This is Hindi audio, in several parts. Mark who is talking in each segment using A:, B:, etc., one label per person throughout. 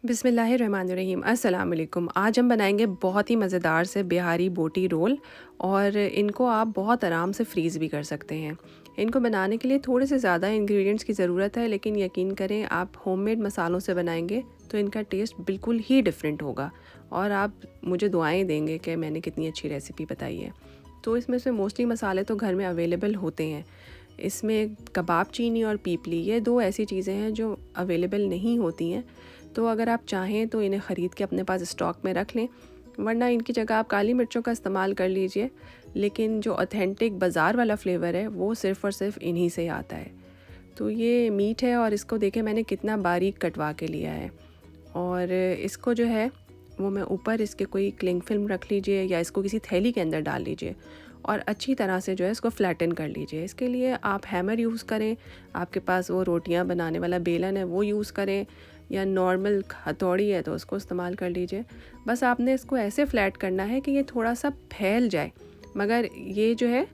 A: बिस्मिल्लाहिर्रहमानिर्रहीम। अस्सलाम वालेकुम। आज हम बनाएंगे बहुत ही मज़ेदार से बिहारी बोटी रोल और इनको आप बहुत आराम से फ्रीज़ भी कर सकते हैं। इनको बनाने के लिए थोड़े से ज़्यादा इंग्रेडिएंट्स की ज़रूरत है, लेकिन यकीन करें आप होममेड मसालों से बनाएंगे तो इनका टेस्ट बिल्कुल ही डिफरेंट होगा और आप मुझे दुआएं देंगे कि मैंने कितनी अच्छी रेसिपी बताई है। तो इसमें से मोस्टली मसाले तो घर में अवेलेबल होते हैं। इसमें कबाब चीनी और पीपली, ये दो ऐसी चीज़ें हैं जो अवेलेबल नहीं होती हैं। तो अगर आप चाहें तो इन्हें ख़रीद के अपने पास स्टॉक में रख लें, वरना इनकी जगह आप काली मिर्चों का इस्तेमाल कर लीजिए। लेकिन जो ऑथेंटिक बाज़ार वाला फ्लेवर है वो सिर्फ़ और सिर्फ इन्हीं से आता है। तो ये मीट है और इसको देखें मैंने कितना बारीक कटवा के लिया है। और इसको जो है वो मैं ऊपर इसके कोई क्लिंग फिल्म रख लीजिए या इसको किसी थैली के अंदर डाल लीजिए और अच्छी तरह से जो है इसको फ्लैटन कर लीजिए। इसके लिए आप हैमर यूज़ करें, आपके पास वो रोटियां बनाने वाला बेलन है वो यूज़ करें, या नॉर्मल हथौड़ी है तो उसको इस्तेमाल कर लीजिए। बस आपने इसको ऐसे फ्लैट करना है कि ये थोड़ा सा फैल जाए, मगर ये जो है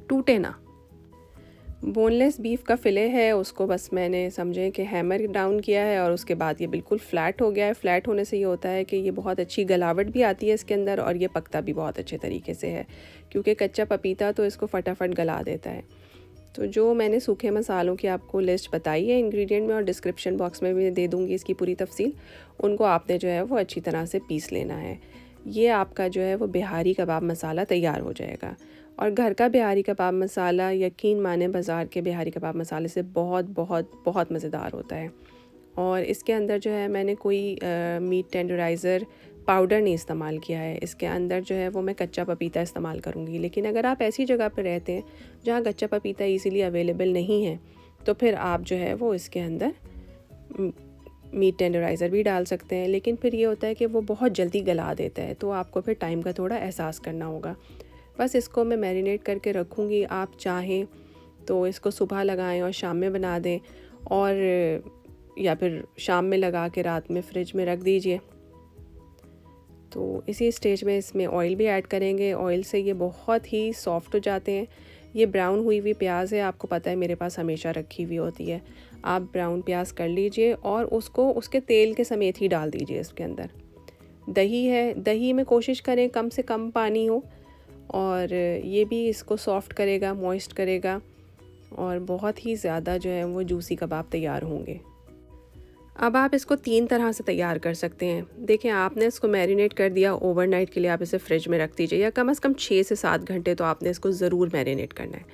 A: टूटे ना। बोनलेस बीफ का फ़िले है, उसको बस मैंने समझें कि हैमर डाउन किया है और उसके बाद ये बिल्कुल फ़्लैट हो गया है। फ़्लैट होने से ये होता है कि ये बहुत अच्छी गलावट भी आती है इसके अंदर और ये पकता भी बहुत अच्छे तरीके से है, क्योंकि कच्चा पपीता तो इसको फटाफट गला देता है। तो जो मैंने सूखे मसालों की आपको लिस्ट बताई है इंग्रेडिएंट में, और डिस्क्रिप्शन बॉक्स में भी दे दूँगी इसकी पूरी तफसील, उनको आपने जो है वो अच्छी तरह से पीस लेना है। ये आपका जो है वो बिहारी कबाब मसाला तैयार हो जाएगा। और घर का बिहारी कबाब मसाला यकीन माने बाज़ार के बिहारी कबाब मसाले से बहुत बहुत बहुत मज़ेदार होता है। और इसके अंदर जो है मैंने कोई मीट टेंडराइज़र पाउडर नहीं इस्तेमाल किया है। इसके अंदर जो है वो मैं कच्चा पपीता इस्तेमाल करूँगी। लेकिन अगर आप ऐसी जगह पर रहते हैं जहाँ कच्चा पपीता इजीली अवेलेबल नहीं है, तो फिर आप जो है वो इसके अंदर मीट टेंडराइज़र भी डाल सकते हैं। लेकिन फिर ये होता है कि वो बहुत जल्दी गला देता है, तो आपको फिर टाइम का थोड़ा एहसास करना होगा। बस इसको मैं मैरिनेट करके रखूँगी। आप चाहें तो इसको सुबह लगाएं और शाम में बना दें, और या फिर शाम में लगा के रात में फ्रिज में रख दीजिए। तो इसी स्टेज में इसमें ऑयल भी ऐड करेंगे। ऑयल से ये बहुत ही सॉफ्ट हो जाते हैं। ये ब्राउन हुई हुई प्याज है, आपको पता है मेरे पास हमेशा रखी हुई होती है। आप ब्राउन प्याज कर लीजिए और उसको उसके तेल के समेत ही डाल दीजिए इसके अंदर। दही है, दही में कोशिश करें कम से कम पानी हो, और ये भी इसको सॉफ्ट करेगा, मॉइस्ट करेगा, और बहुत ही ज़्यादा जो है वो जूसी कबाब तैयार होंगे। अब आप इसको 3 तरह से तैयार कर सकते हैं। देखें, आपने इसको मैरिनेट कर दिया ओवरनाइट के लिए, आप इसे फ्रिज में रख दीजिए, या कम से कम 6 से 7 घंटे तो आपने इसको ज़रूर मैरिनेट करना है।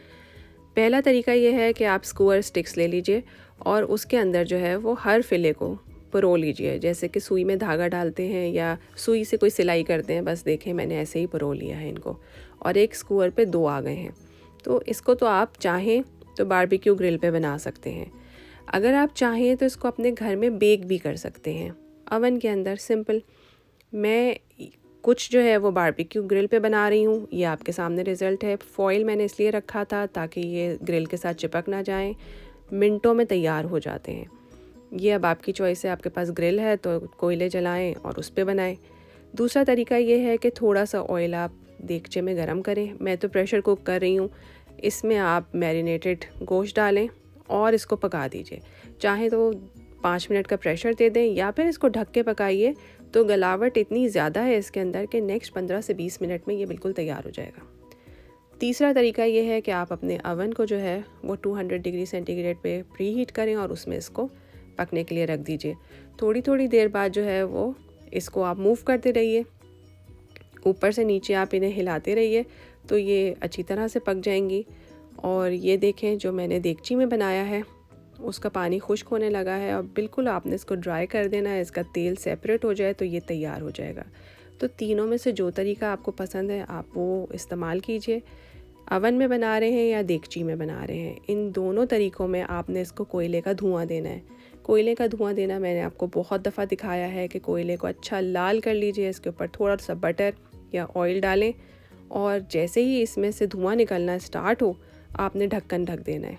A: पहला तरीका ये है कि आप स्क्वायर स्टिक्स ले लीजिए और उसके अंदर जो है वो हर फिले को परो लीजिए, जैसे कि सुई में धागा डालते हैं या सुई से कोई सिलाई करते हैं। बस देखें मैंने ऐसे ही परो लिया है इनको, और एक स्क्वायर पे 2 आ गए हैं। तो इसको तो आप चाहें तो बारबेक्यू ग्रिल पे बना सकते हैं। अगर आप चाहें तो इसको अपने घर में बेक भी कर सकते हैं अवन के अंदर, सिंपल। मैं कुछ जो है वो बारबेक्यू ग्रिल पे बना रही हूँ, ये आपके सामने रिज़ल्ट है। फॉइल मैंने इसलिए रखा था ताकि ये ग्रिल के साथ चिपक ना जाएं, मिनटों में तैयार हो जाते हैं। ये अब आपकी चॉइस है, आपके पास ग्रिल है तो कोयले जलाएं और उस पे बनाएं। दूसरा तरीका ये है कि थोड़ा सा ऑयल आप देगचे में गरम करें। मैं तो प्रेशर कुक कर रही हूँ। इसमें आप मैरिनेटेड गोश्त डालें और इसको पका दीजिए। चाहे तो 5 मिनट का प्रेशर दे दें या फिर इसको ढक के पकाइए, तो गलावट इतनी ज़्यादा है इसके अंदर कि नेक्स्ट 15 से 20 मिनट में ये बिल्कुल तैयार हो जाएगा। तीसरा तरीका ये है कि आप अपने अवन को जो है वो 200 डिग्री सेंटीग्रेड पे प्री हीट करें और उसमें इसको पकने के लिए रख दीजिए। थोड़ी थोड़ी देर बाद जो है वो इसको आप मूव करते रहिए, ऊपर से नीचे आप इन्हें हिलाते रहिए, तो ये अच्छी तरह से पक जाएंगी। और ये देखें, जो मैंने देगची में बनाया है उसका पानी खुश्क होने लगा है, और बिल्कुल आपने इसको ड्राई कर देना है। इसका तेल सेपरेट हो जाए तो ये तैयार हो जाएगा। तो तीनों में से जो तरीका आपको पसंद है आप वो इस्तेमाल कीजिए। अवन में बना रहे हैं या देगची में बना रहे हैं, इन दोनों तरीक़ों में आपने इसको कोयले का धुआं देना है। कोयले का धुआं देना मैंने आपको बहुत दफ़ा दिखाया है कि कोयले को अच्छा लाल कर लीजिए, इसके ऊपर थोड़ा सा बटर या ऑयल डालें, और जैसे ही इसमें से धुआं निकलना स्टार्ट हो आपने ढक्कन ढक देना है।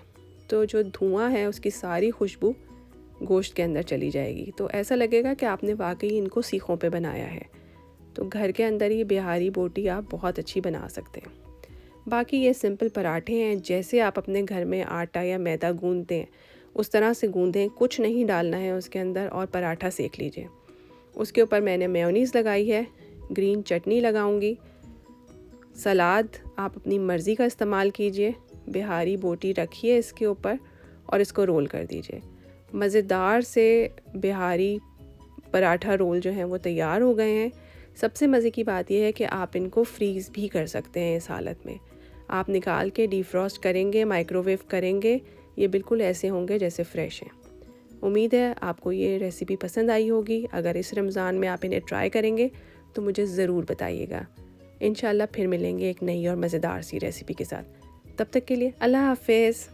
A: तो जो धुआं है उसकी सारी खुशबू गोश्त के अंदर चली जाएगी, तो ऐसा लगेगा कि आपने वाकई इनको सीखों पे बनाया है। तो घर के अंदर ही बिहारी बोटी आप बहुत अच्छी बना सकते हैं। बाकी ये सिंपल पराठे हैं, जैसे आप अपने घर में आटा या मैदा गूंदते हैं उस तरह से गूंदें, कुछ नहीं डालना है उसके अंदर, और पराठा सेक लीजिए। उसके ऊपर मैंने मेयोनीज़ लगाई है, ग्रीन चटनी लगाऊंगी। सलाद आप अपनी मर्ज़ी का इस्तेमाल कीजिए। बिहारी बोटी रखिए इसके ऊपर और इसको रोल कर दीजिए। मज़ेदार से बिहारी पराठा रोल जो हैं वो तैयार हो गए हैं। सबसे मज़े की बात यह है कि आप इनको फ्रीज़ भी कर सकते हैं इस हालत में। आप निकाल के डीफ्रॉस्ट करेंगे, माइक्रोवेव करेंगे, ये बिल्कुल ऐसे होंगे जैसे फ़्रेश हैं। उम्मीद है आपको ये रेसिपी पसंद आई होगी। अगर इस रमज़ान में आप इन्हें ट्राई करेंगे तो मुझे ज़रूर बताइएगा। इंशाल्लाह फिर मिलेंगे एक नई और मज़ेदार सी रेसिपी के साथ। तब तक के लिए अल्लाह हाफ़िज़।